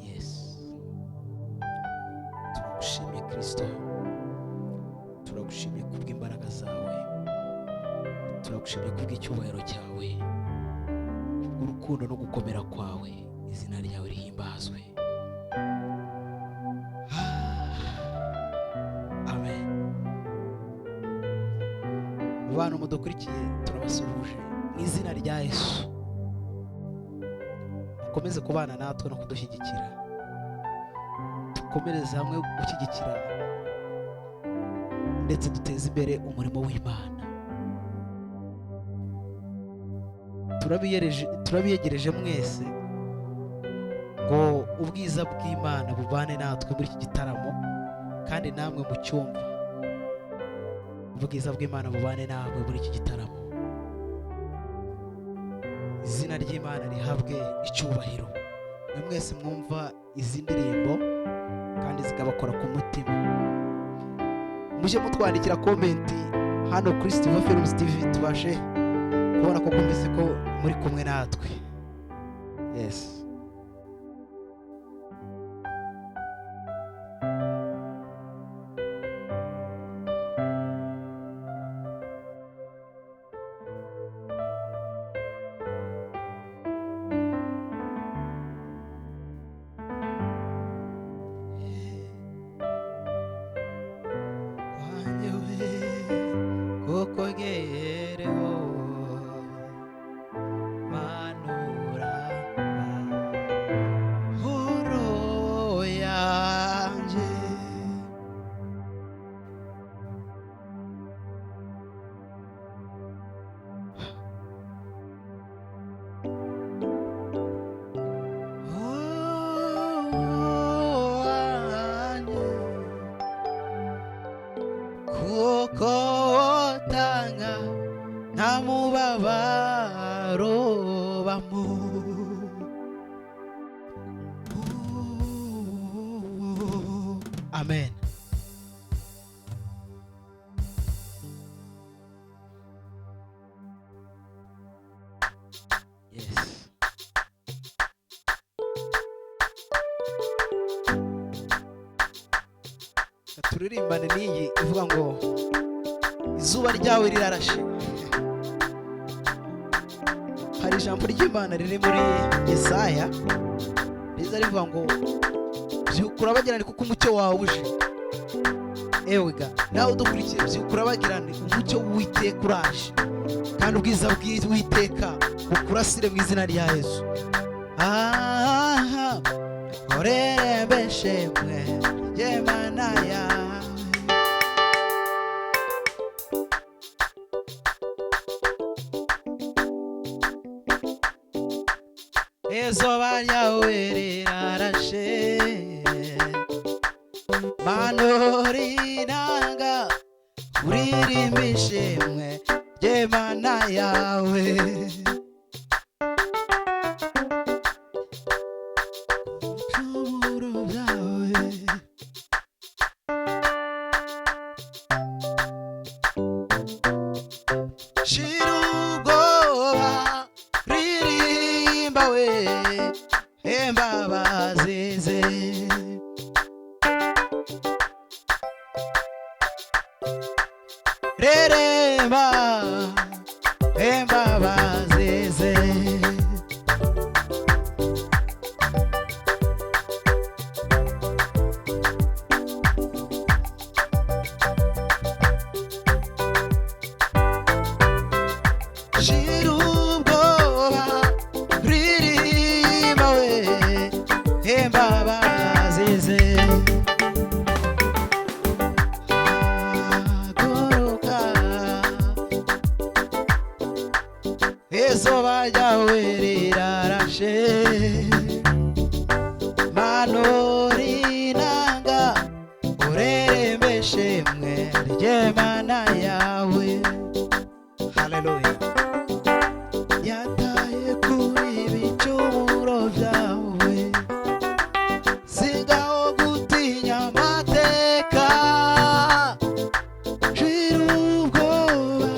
Yes, turagushimiye Kristo, turagushimiye kubw'imbaraga zawe, turagushimiye kubw'icyubahiro cyawe, kubw'urukundo no gukomera kwawe. Izina ryawe rihimbazwe. Amen. Abantu mudukurikiye turabasuhuje mu izina rya Yesu. Mukomeze kubana natwe no kudushyigikira, dukomereze hamwe gushyigikira ndetse duteze imbere umurimo w'Imana. Turabiyegereje mwese ngo ubwiza bw'Imana bubane natwe muri iki gitaramo, kandi namwe mu cyumva ubwiza bw'Imana bubane namwe muri iki gitaramo. Izina ry'Imana rihabwe icyubahiro. Mwe mwese mwumva izi ndirimbo kandi zikabakora ku mutima, mujye mutwandikira komenti hano kuri Steve Films TV, tubashe kubona ko kumvise ko muri kumwe natwe. Yes. Amen. Yes. Turirimbane n'iyi ivuga ngo izuba ryawe rirarashe. Hari ijambo ry'Imana riri muri Yesaya riza rivuga ngo byukura bagirane kuko umucyo wawe uje. Ewega nawe udukurikiye, byukura bagirane umucyo w'Uwiteka uraje, kandi ubwiza bw'Uwiteka bukurasire mu izina rya Yesu. Orembeshe mwe Imana yawe, izuba ryawe rirarashe, manorinanga uririmbishe mwe Imana yawe. Izuba ryawe rirarashe, manorinanga urerembeshe mwe Imana yawe. Haleluya. Yataye kuri ibicumuro byawe, sigaho gutinya amateka. Shira ubwoba,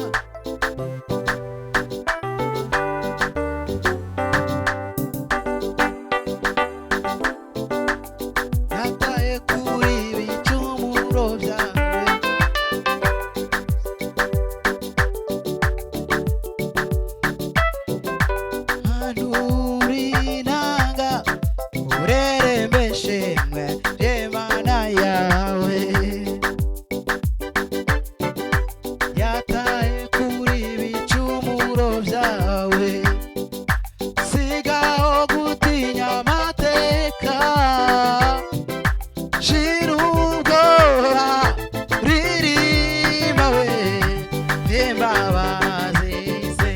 imbabazi ze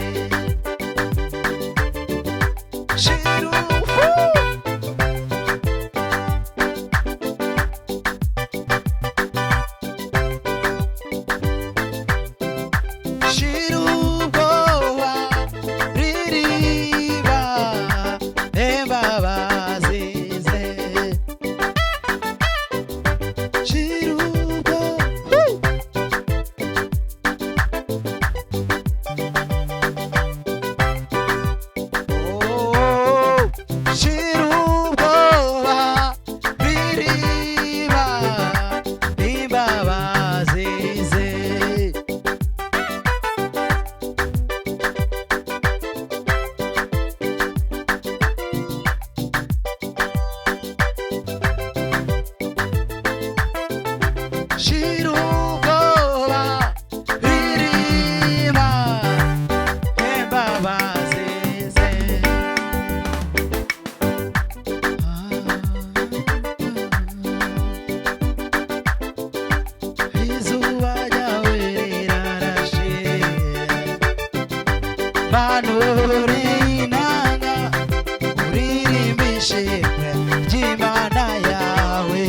shirufu shirubwoba ririba imbabazi ze shirubwo oh shirubwoba ririba imbabazi ze shirubwoba ririba imbabazi ze izuba ryawe rirarashe manura inanga uririmbishe ry'Imana yawe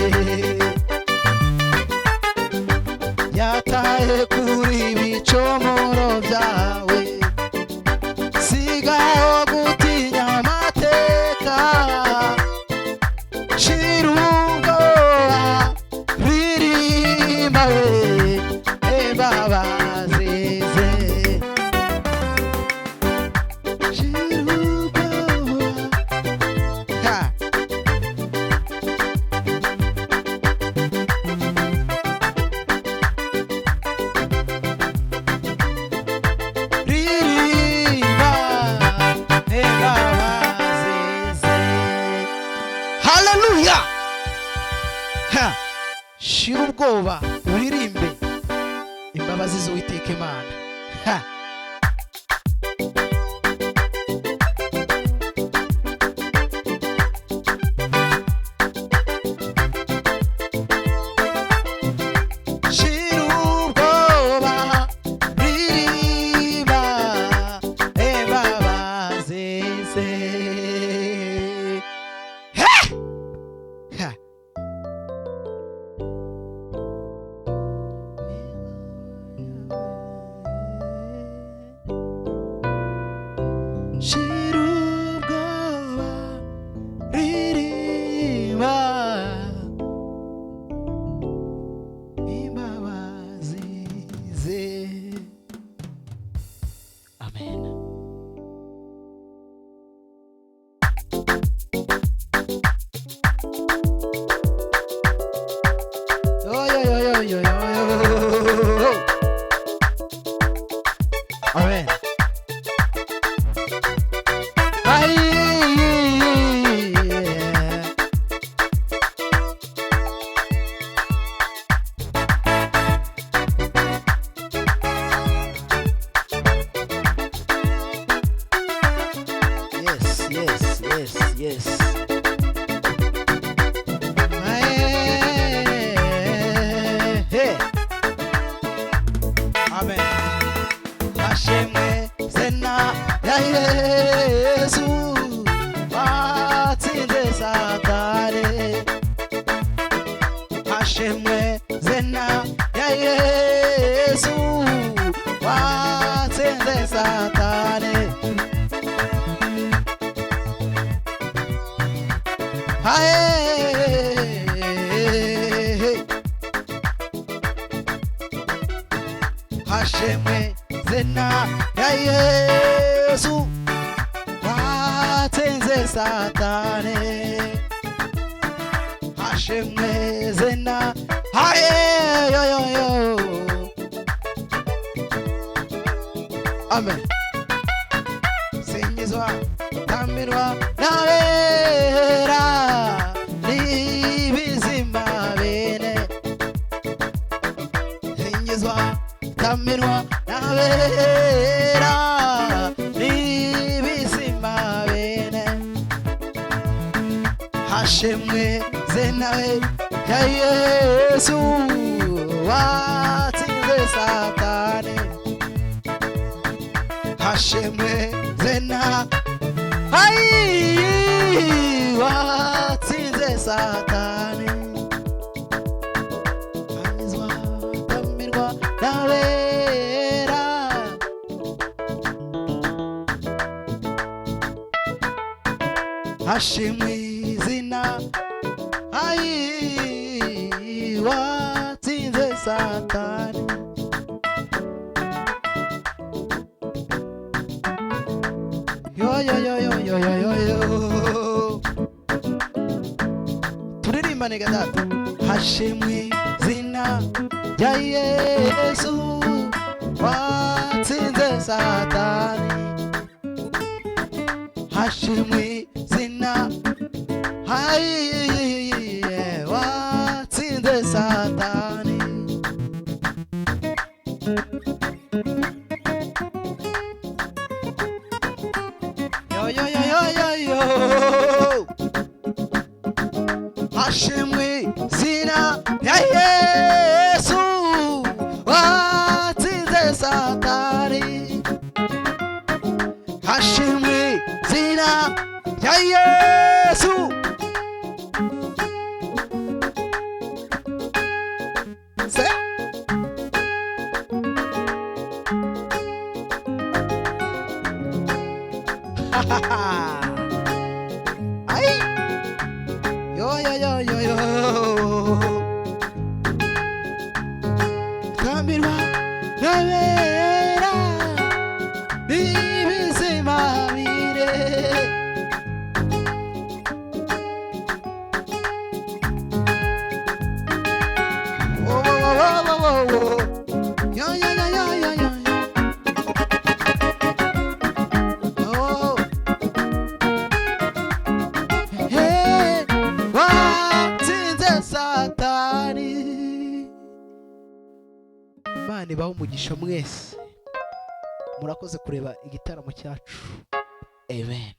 yataye kuri ibicumuro byawe sigaho gutinya amateka shirubwoba ririmba we imbabazi ze shirubwoba ha ririmba imbabazi ze haleluya ha shirubwoba uririmbe imbabazi z'Uwiteka Imana ha shirubwoba ririba imbabazi ze ha ha shirubwoba ririba imbabazi ze amen yo yo yo yo yo yo yo amen ay yes yes yes yes hey amen ashimwe zena ya Yesu watsinze satani ashimwe zena ya Yesu watsinze satani ashimwe zena ya Yesu watsinze satani ashimwe zena yo yo yo amen singizwa tamirwa nabera n'ibizima bene singizwa tamirwa nabera n'ibizima bene hashemwe zenawe ya Yesu watsinze satani hashimwe zina ai watsinze satani anyizwa tamirwa nawera hashimwe zina ai watsinze satani yo yo yo yo yo yo yo yo turirimbane gatatu hashimwe zina ya Yesu watsinze satani hashimwe zina hai watsinze satani yo yo yo yo yo yo hashimwe zina ya Yesu watsinze satani hashimwe zina ya Yesu se ay yo yo yo yo yo tamirwa nawera ibizima bire wo wo wo wo wo wo yo yo yo yo yo yo oh hey watsinze satani Imana ibahe umugisha mwese murakoze kureba igitaramo cyacu amen.